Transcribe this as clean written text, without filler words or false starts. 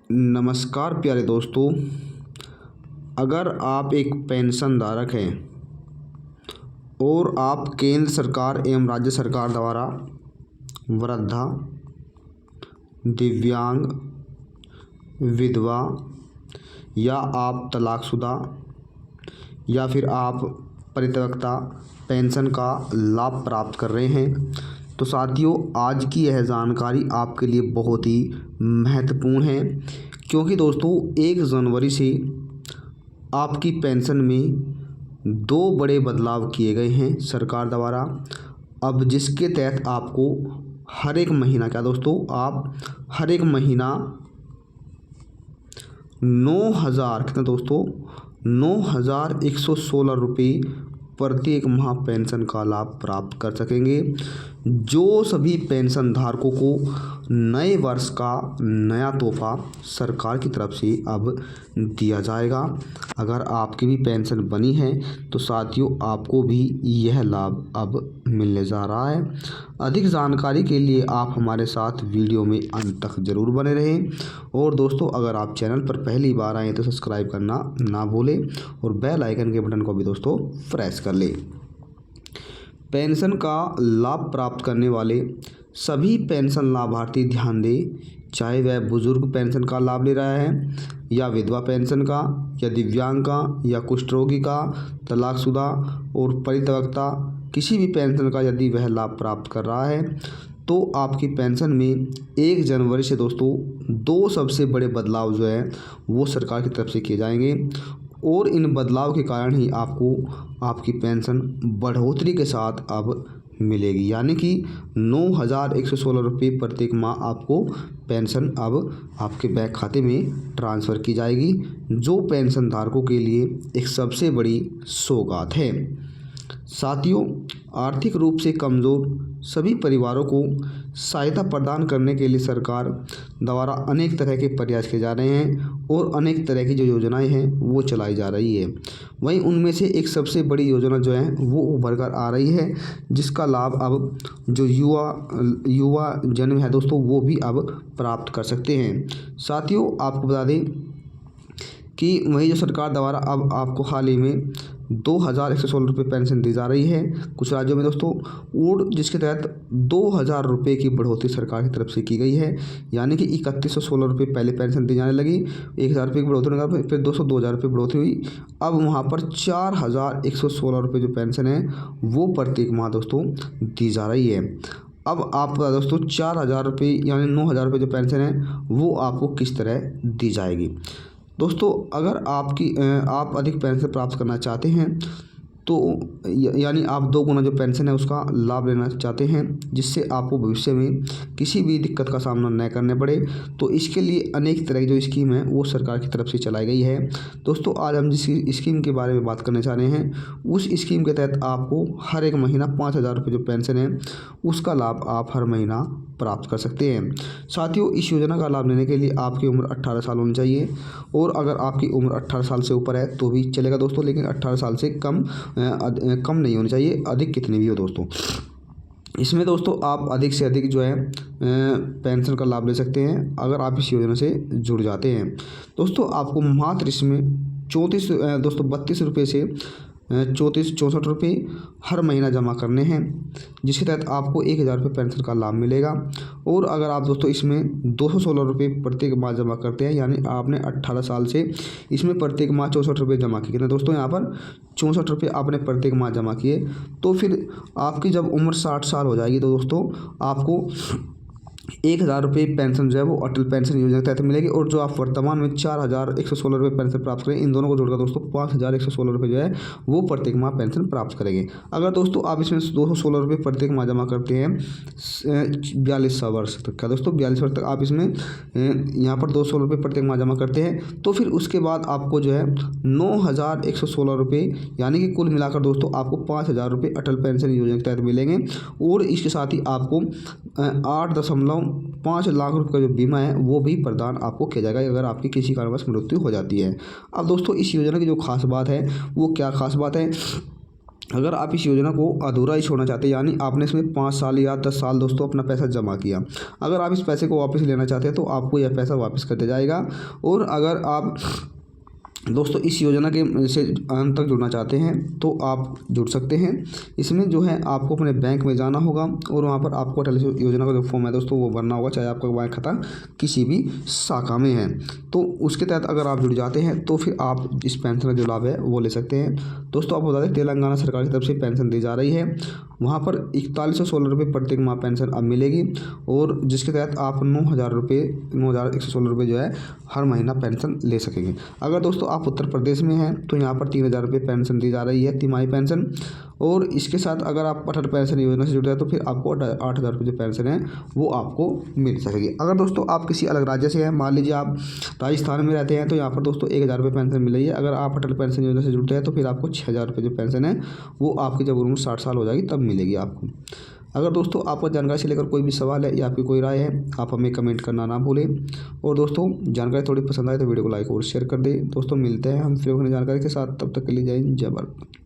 नमस्कार प्यारे दोस्तों। अगर आप एक पेंशन धारक हैं और आप केंद्र सरकार एवं राज्य सरकार द्वारा वृद्धा, दिव्यांग, विधवा या आप तलाकशुदा या फिर आप परित्यक्ता पेंशन का लाभ प्राप्त कर रहे हैं, तो साथियों आज की यह जानकारी आपके लिए बहुत ही महत्वपूर्ण है, क्योंकि दोस्तों 1 जनवरी से आपकी पेंशन में 2 बड़े बदलाव किए गए हैं सरकार द्वारा। अब जिसके तहत आपको हर एक महीना आप हर एक महीना 9,000 कितना दोस्तों 9,116 रुपये प्रत्येक माह पेंशन का लाभ प्राप्त कर सकेंगे। जो सभी पेंशन धारकों को नए वर्ष का नया तोहफा सरकार की तरफ से अब दिया जाएगा। अगर आपकी भी पेंशन बनी है तो साथियों आपको भी यह लाभ अब मिलने जा रहा है। अधिक जानकारी के लिए आप हमारे साथ वीडियो में अंत तक जरूर बने रहें। और दोस्तों अगर आप चैनल पर पहली बार आए तो सब्सक्राइब करना ना भूलें और बेल आइकन के बटन को भी दोस्तों प्रेस कर लें। पेंशन का लाभ प्राप्त करने वाले सभी पेंशन लाभार्थी ध्यान दें, चाहे वह बुजुर्ग पेंशन का लाभ ले रहा है या विधवा पेंशन का या दिव्यांग का या कुष्ठ रोगी का, तलाकशुदा और परित्यक्ता किसी भी पेंशन का यदि वह लाभ प्राप्त कर रहा है तो आपकी पेंशन में 1 जनवरी से दोस्तों 2 सबसे बड़े बदलाव जो है वो सरकार की तरफ से किए जाएंगे। और इन बदलाव के कारण ही आपको आपकी पेंशन बढ़ोतरी के साथ अब मिलेगी, यानी कि 9,116 रुपये प्रत्येक माह आपको पेंशन अब आपके बैंक खाते में ट्रांसफ़र की जाएगी, जो पेंशन धारकों के लिए एक सबसे बड़ी सौगात है। साथियों आर्थिक रूप से कमज़ोर सभी परिवारों को सहायता प्रदान करने के लिए सरकार द्वारा अनेक तरह के प्रयास किए जा रहे हैं और अनेक तरह की जो योजनाएं हैं वो चलाई जा रही है। वहीं उनमें से एक सबसे बड़ी योजना जो है वो उभर कर आ रही है, जिसका लाभ अब जो युवा जन है दोस्तों वो भी अब प्राप्त कर सकते हैं। साथियों आपको बता दें कि वही जो सरकार द्वारा अब आपको हाल ही में 2,116 रुपये पेंशन दी जा रही है कुछ राज्यों में दोस्तों, और जिसके तहत 2,000 रुपये की बढ़ोतरी सरकार की तरफ से की गई है, यानी कि 3,116 रुपये पहले पेंशन दी जाने लगी, 1,000 रुपये की बढ़ोतरी होगा, फिर 2,000 रुपये बढ़ोतरी हुई। अब वहाँ पर 4,116 रुपये जो पेंशन है वो प्रत्येक माह दोस्तों दी जा रही है। अब आप दोस्तों 4,000 रुपये यानी 9,000 रुपये जो पेंशन है वो आपको किस तरह दी जाएगी। दोस्तों अगर आप अधिक पेंशन प्राप्त करना चाहते हैं तो यानी आप 2 गुना जो पेंशन है उसका लाभ लेना चाहते हैं, जिससे आपको भविष्य में किसी भी दिक्कत का सामना न करने पड़े, तो इसके लिए अनेक तरह की जो स्कीम है वो सरकार की तरफ से चलाई गई है। दोस्तों आज हम जिस स्कीम के बारे में बात करने जा रहे हैं उस स्कीम के तहत आपको हर एक महीना 5,000 रुपये जो पेंशन है उसका लाभ आप हर महीना प्राप्त कर सकते हैं। साथियों इस योजना का लाभ लेने के लिए आपकी उम्र 18 साल होनी चाहिए, और अगर आपकी उम्र 18 साल से ऊपर है तो भी चलेगा दोस्तों, लेकिन 18 साल से कम नहीं होनी चाहिए, अधिक कितनी भी हो दोस्तों। इसमें दोस्तों आप अधिक से अधिक जो है पेंशन का लाभ ले सकते हैं अगर आप इस योजना से जुड़ जाते हैं। दोस्तों आपको मात्र इसमें 32 रुपये से 64 रुपये हर महीना जमा करने हैं, जिसके तहत आपको 1,000 रुपये पेंशन का लाभ मिलेगा। और अगर आप दोस्तों इसमें 216 रुपये प्रत्येक माह जमा करते हैं, यानी आपने 18 साल से इसमें प्रत्येक माह 64 रुपये जमा किए ना दोस्तों, यहाँ पर 64 रुपये आपने प्रत्येक माह जमा किए, तो फिर आपकी जब उम्र 60 साल हो जाएगी तो दोस्तों आपको 1,000 रुपये पेंशन जो है वो अटल पेंशन योजना के तहत मिलेगी। और जो आप वर्तमान में 4,116 रुपये पेंशन प्राप्त करें, इन दोनों को जोड़कर दोस्तों 5,116 रुपये जो है वो प्रत्येक माह पेंशन प्राप्त करेंगे। अगर दोस्तों आप इसमें 216 रुपये प्रत्येक माह जमा करते हैं 42 वर्ष तक का दोस्तों, 42 वर्ष तक आप इसमें यहाँ पर 216 रुपये प्रत्येक माह जमा करते हैं, तो फिर उसके बाद आपको जो है 9,116 रुपये यानी कि कुल मिलाकर दोस्तों आपको 5,000 रुपये अटल पेंशन योजना के तहत मिलेंगे। और इसके साथ ही आपको 8.5 लाख रुपये का जो बीमा है वो भी प्रदान आपको किया जाएगा अगर आपकी किसी कारणवश मृत्यु हो जाती है। अब दोस्तों इस योजना की जो खास बात है वो क्या खास बात है अगर आप इस योजना को अधूरा ही छोड़ना चाहते हैं, यानी आपने इसमें 5 साल या 10 साल दोस्तों अपना पैसा जमा किया, अगर आप इस पैसे को वापस लेना चाहते हैं तो आपको यह पैसा वापस कर दिया जाएगा। और अगर आप दोस्तों इस योजना के से अंत तक जुड़ना चाहते हैं तो आप जुड़ सकते हैं। इसमें जो है आपको अपने बैंक में जाना होगा और वहाँ पर आपको अटल योजना का जो फॉर्म है दोस्तों वो भरना होगा, चाहे आपका बैंक खाता किसी भी शाखा में है। तो उसके तहत अगर आप जुड़ जाते हैं तो फिर आप इस पेंशन का जो लाभ है वो ले सकते हैं। दोस्तों आपको बता दें तेलंगाना सरकार की तरफ से पेंशन दी जा रही है, वहाँ पर 4116 रुपये प्रत्येक माह पेंशन अब मिलेगी, और जिसके तहत आप 9,116 रुपये जो है हर महीना पेंशन ले सकेंगे। अगर दोस्तों आप उत्तर प्रदेश में हैं तो यहाँ पर 3,000 रुपये पेंशन दी जा रही है, तिमाही पेंशन। और इसके साथ अगर आप अटल पेंशन योजना से जुड़े हैं तो फिर आपको 8,000 रुपये जो पेंशन है वो आपको मिल सकेगी। अगर दोस्तों आप किसी अलग राज्य से हैं, मान लीजिए आप राजस्थान में रहते हैं, तो यहाँ पर दोस्तों 1,000 रुपये पेंशन मिल रही है। अगर आप अटल पेंशन योजना से जुड़ते हैं तो फिर आपको 6,000 रुपये जो पेंशन है वो आपकी जब उम्र 60 साल हो जाएगी तब मिलेगी आपको। अगर दोस्तों आपको जानकारी से लेकर कोई भी सवाल है या आपकी कोई राय है, आप हमें कमेंट करना ना भूलें। और दोस्तों जानकारी थोड़ी पसंद आए तो वीडियो को लाइक और शेयर कर दें। दोस्तों मिलते हैं हम फिर अपनी जानकारी के साथ, तब तक के लिए जय हिंद जय भारत।